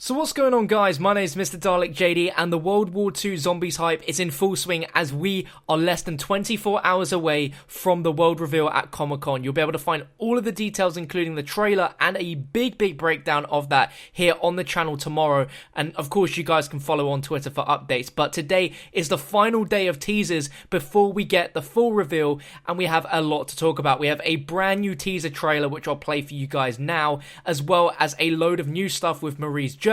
So what's going on, guys? My name is Mr. Dalek JD, and the WW2 Zombies hype is in full swing as we are less than 24 hours away from the world reveal at Comic-Con. You'll be able to find all of the details, including the trailer and a big breakdown of that here on the channel tomorrow. And of course, you guys can follow on Twitter for updates. But today is the final day of teasers before we get the full reveal, and we have a lot to talk about. We have a brand new teaser trailer, which I'll play for you guys now, as well as a load of new stuff with Marie's journal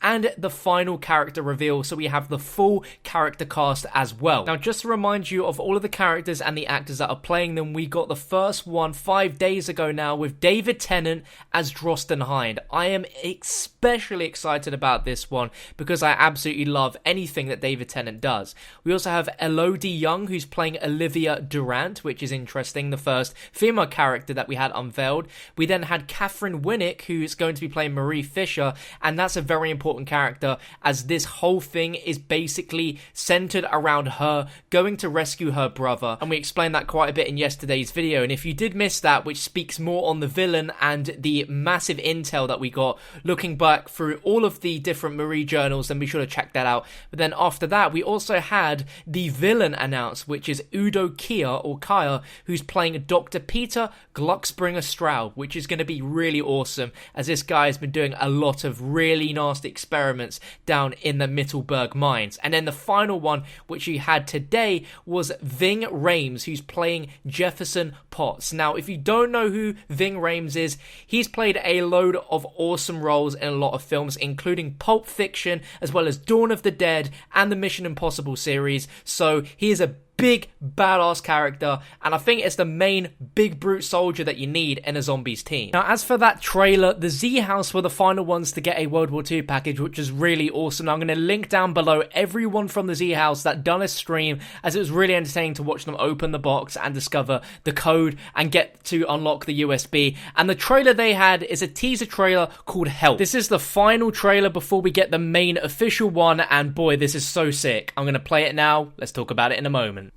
and the final character reveal, so we have the full character cast as well. Now, just to remind you of all of the characters and the actors that are playing them, we got the first one 5 days ago now with David Tennant as Drosten Hind. I am especially excited about this one because I absolutely love anything that David Tennant does. We also have Elodie Young, who's playing Olivia Durant, which is interesting, the first female character that we had unveiled. We then had Catherine Winnick, who's going to be playing Marie Fisher, and that's a very important character as this whole thing is basically centered around her going to rescue her brother, and we explained that quite a bit in yesterday's video. And if you did miss that, which speaks more on the villain and the massive intel that we got looking back through all of the different Marie journals, then be sure to check that out. But then after that, we also had the villain announced, which is Udo Kier, who's playing Dr. Peter Glucksbringer-Straub, which is going to be really awesome as this guy has been doing a lot of really nasty experiments down in the Mittelberg mines. And then the final one, which you had today, was Ving Rhames, who's playing Jefferson Potts. Now, if you don't know who Ving Rhames is, he's played a load of awesome roles in a lot of films, including Pulp Fiction, as well as Dawn of the Dead and the Mission Impossible series. So he is a big badass character, and I think it's the main big brute soldier that you need in a zombies team. Now, as for that trailer, the Z House were the final ones to get a World War II package, which is really awesome. Now, I'm going to link down below everyone from the Z House that done a stream, as it was really entertaining to watch them open the box and discover the code and get to unlock the USB. And the trailer they had is a teaser trailer called Help. This is the final trailer before we get the main official one, and boy, this is so sick. I'm going to play it now. Let's talk about it in a moment.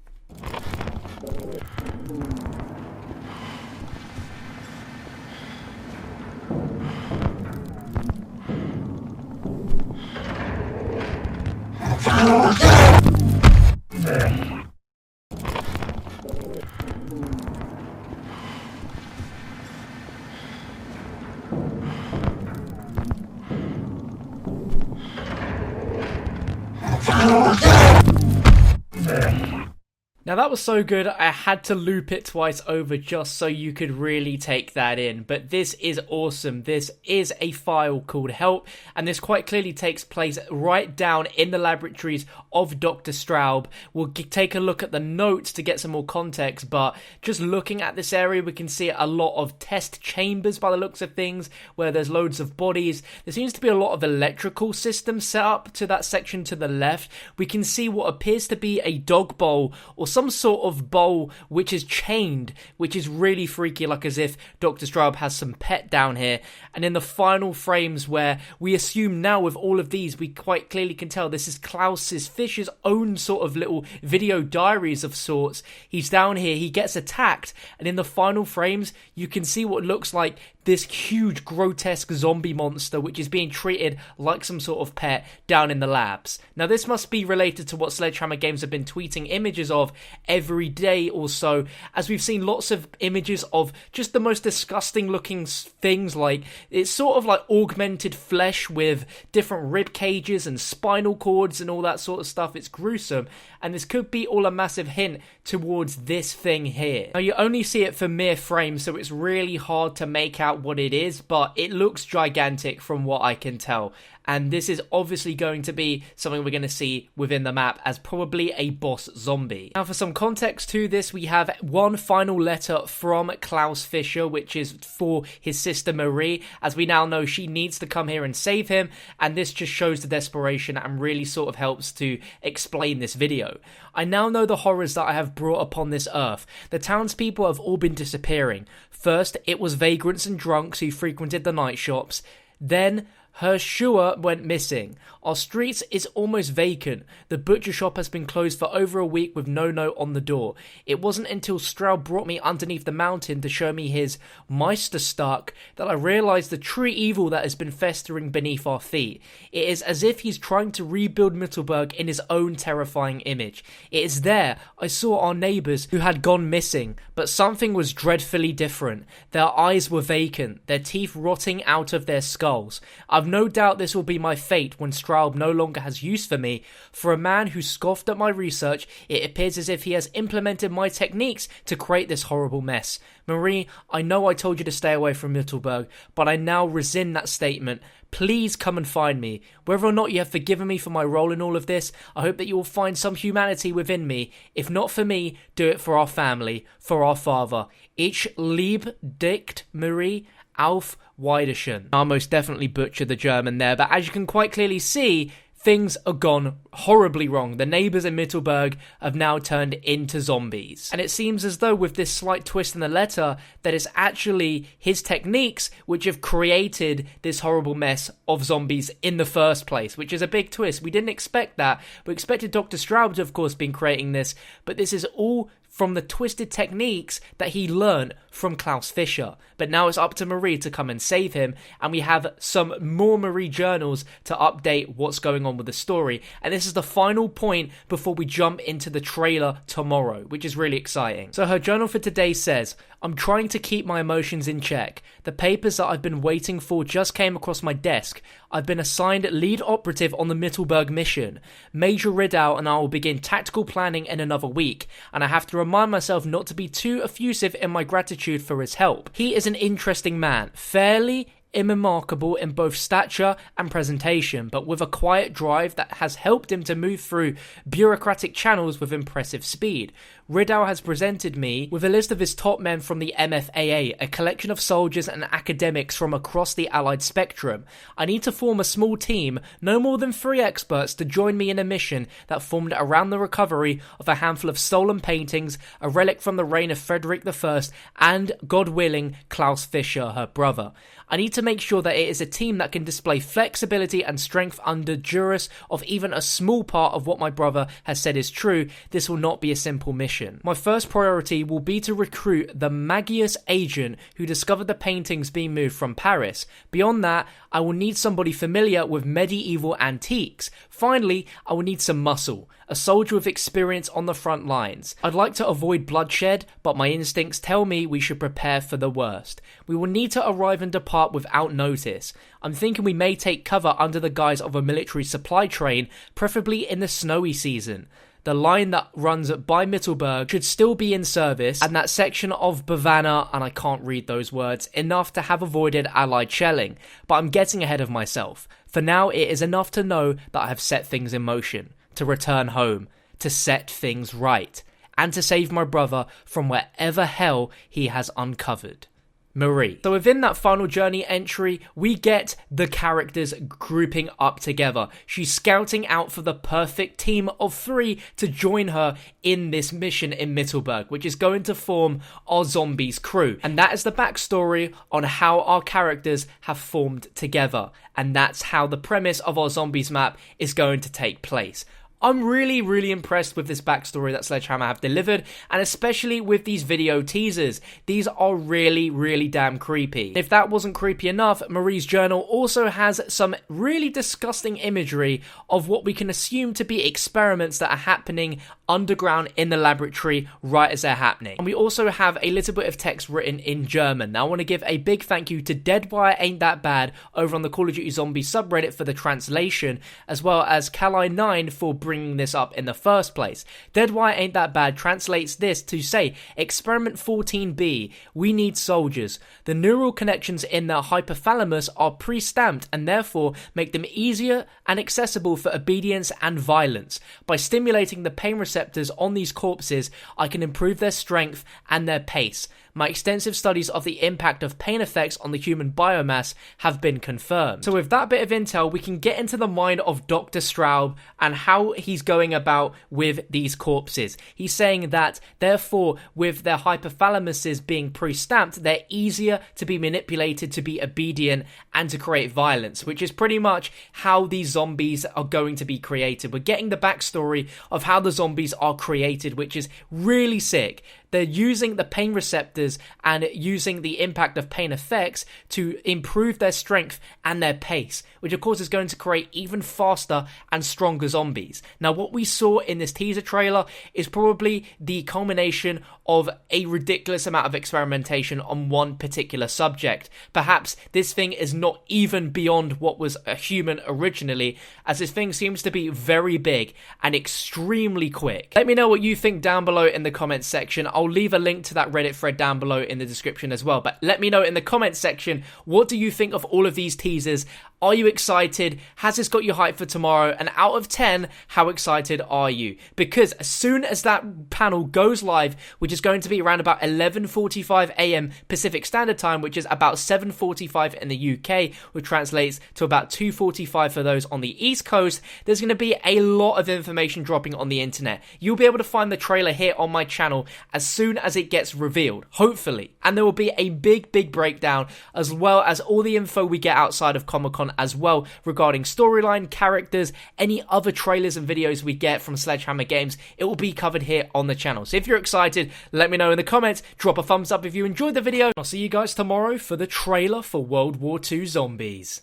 Now, that was so good, I had to loop it twice over just so you could really take that in. But this is awesome. This is a file called Help, and this quite clearly takes place right down in the laboratories of Dr. Straub. We'll take a look at the notes to get some more context, but just looking at this area, we can see a lot of test chambers by the looks of things, where there's loads of bodies. There seems to be a lot of electrical systems set up to that section to the left. We can see what appears to be a dog bowl, or some sort of bowl which is chained, which is really freaky, like as if Dr. Straub has some pet down here. And in the final frames, where we assume now with all of these, we quite clearly can tell this is Klaus Fischer's own sort of little video diaries of sorts. He's down here, he gets attacked, and in the final frames, you can see what looks like this huge grotesque zombie monster which is being treated like some sort of pet down in the labs. Now, this must be related to what Sledgehammer Games have been tweeting images of every day or so, as we've seen lots of images of just the most disgusting looking things, like it's sort of like augmented flesh with different rib cages and spinal cords and all that sort of stuff. It's gruesome, and this could be all a massive hint towards this thing here. Now, you only see it for mere frames, so it's really hard to make out what it is, but it looks gigantic from what I can tell. And this is obviously going to be something we're going to see within the map as probably a boss zombie. Now, for some context to this, we have one final letter from Klaus Fischer, which is for his sister Marie, as we now know she needs to come here and save him, and this just shows the desperation and really sort of helps to explain this video. I now know the horrors that I have brought upon this earth. The townspeople have all been disappearing. First, it was vagrants and drunks who frequented the night shops. Then Her Shua went missing. Our streets is almost vacant. The butcher shop has been closed for over a week with no note on the door. It wasn't until Stroud brought me underneath the mountain to show me his Meisterstück that I realized the true evil that has been festering beneath our feet. It is as if he's trying to rebuild Mittelberg in his own terrifying image. It is there I saw our neighbours who had gone missing, but something was dreadfully different. Their eyes were vacant, their teeth rotting out of their skulls. I've no doubt this will be my fate when Straub no longer has use for me. For a man who scoffed at my research, it appears as if he has implemented my techniques to create this horrible mess. Marie, I know I told you to stay away from Mittelberg, but I now rescind that statement. Please come and find me. Whether or not you have forgiven me for my role in all of this, I hope that you will find some humanity within me. If not for me, do it for our family, for our father. Ich liebe dich, Marie. Auf Wiedersehen. I most definitely butchered the German there, but as you can quite clearly see, things are gone horribly wrong. The neighbours in Mittelberg have now turned into zombies. And it seems as though with this slight twist in the letter, that it's actually his techniques which have created this horrible mess of zombies in the first place, which is a big twist. We didn't expect that. We expected Dr. Straub to, of course, been creating this, but this is all from the twisted techniques that he learned from Klaus Fischer. But now it's up to Marie to come and save him, and we have some more Marie journals to update what's going on with the story. And this is the final point before we jump into the trailer tomorrow, which is really exciting. So her journal for today says, I'm trying to keep my emotions in check. The papers that I've been waiting for just came across my desk. I've been assigned lead operative on the Mittelberg mission. Major Riddau and I will begin tactical planning in another week, and I have to remind myself not to be too effusive in my gratitude for his help. He is an interesting man, fairly unremarkable in both stature and presentation, but with a quiet drive that has helped him to move through bureaucratic channels with impressive speed. Riddau has presented me with a list of his top men from the MFAA, a collection of soldiers and academics from across the Allied spectrum. I need to form a small team, no more than 3 experts, to join me in a mission that formed around the recovery of a handful of stolen paintings, a relic from the reign of Frederick I, and, God willing, Klaus Fischer, her brother. I need to make sure that it is a team that can display flexibility and strength under duress of even a small part of what my brother has said is true. This will not be a simple mission. My first priority will be to recruit the Magius agent who discovered the paintings being moved from Paris. Beyond that, I will need somebody familiar with medieval antiques. Finally, I will need some muscle, a soldier with experience on the front lines. I'd like to avoid bloodshed, but my instincts tell me we should prepare for the worst. We will need to arrive and depart without notice. I'm thinking we may take cover under the guise of a military supply train, preferably in the snowy season. The line that runs by Mittelberg should still be in service, and that section of Bavaria, and I can't read those words, enough to have avoided Allied shelling. But I'm getting ahead of myself. For now, it is enough to know that I have set things in motion, to return home, to set things right, and to save my brother from wherever hell he has uncovered. Marie. So within that final journey entry, we get the characters grouping up together. She's scouting out for the perfect team of 3 to join her in this mission in Mittelberg, which is going to form our zombies crew. And that is the backstory on how our characters have formed together. And that's how the premise of our zombies map is going to take place. I'm really impressed with this backstory that Sledgehammer have delivered, and especially with these video teasers. These are really damn creepy. If that wasn't creepy enough, Marie's journal also has some really disgusting imagery of what we can assume to be experiments that are happening underground in the laboratory right as they're happening. And we also have a little bit of text written in German. Now I want to give a big thank you to Deadwire Ain't That Bad over on the Call of Duty Zombies subreddit for the translation, as well as Kali9 for bringing this up in the first place. Deadwire Ain't That Bad translates this to say, Experiment 14B, we need soldiers. The neural connections in their hypothalamus are pre-stamped and therefore make them easier and accessible for obedience and violence. By stimulating the pain receptors on these corpses, I can improve their strength and their pace. My extensive studies of the impact of pain effects on the human biomass have been confirmed. So with that bit of intel, we can get into the mind of Dr. Straub and how he's going about with these corpses. He's saying that, therefore, with their hypothalamuses being pre-stamped, they're easier to be manipulated to be obedient and to create violence, which is pretty much how these zombies are going to be created. We're getting the backstory of how the zombies are created, which is really sick. They're using the pain receptors and using the impact of pain effects to improve their strength and their pace, which of course is going to create even faster and stronger zombies. Now, what we saw in this teaser trailer is probably the culmination of a ridiculous amount of experimentation on one particular subject. Perhaps this thing is not even beyond what was a human originally, as this thing seems to be very big and extremely quick. Let me know what you think down below in the comments section. I'll leave a link to that Reddit thread down below in the description as well. But let me know in the comments section, what do you think of all of these teasers? Are you excited? Has this got you hyped for tomorrow? And out of 10, how excited are you? Because as soon as that panel goes live, which is going to be around about 11:45 a.m. Pacific Standard Time, which is about 7:45 in the UK, which translates to about 2:45 for those on the East Coast, there's going to be a lot of information dropping on the internet. You'll be able to find the trailer here on my channel as soon as it gets revealed, hopefully. And there will be a big breakdown, as well as all the info we get outside of Comic-Con as well, regarding storyline, characters, any other trailers and videos we get from Sledgehammer Games. It will be covered here on the channel. So if you're excited, let me know in the comments. Drop a thumbs up if you enjoyed the video. I'll see you guys tomorrow for the trailer for World War II Zombies.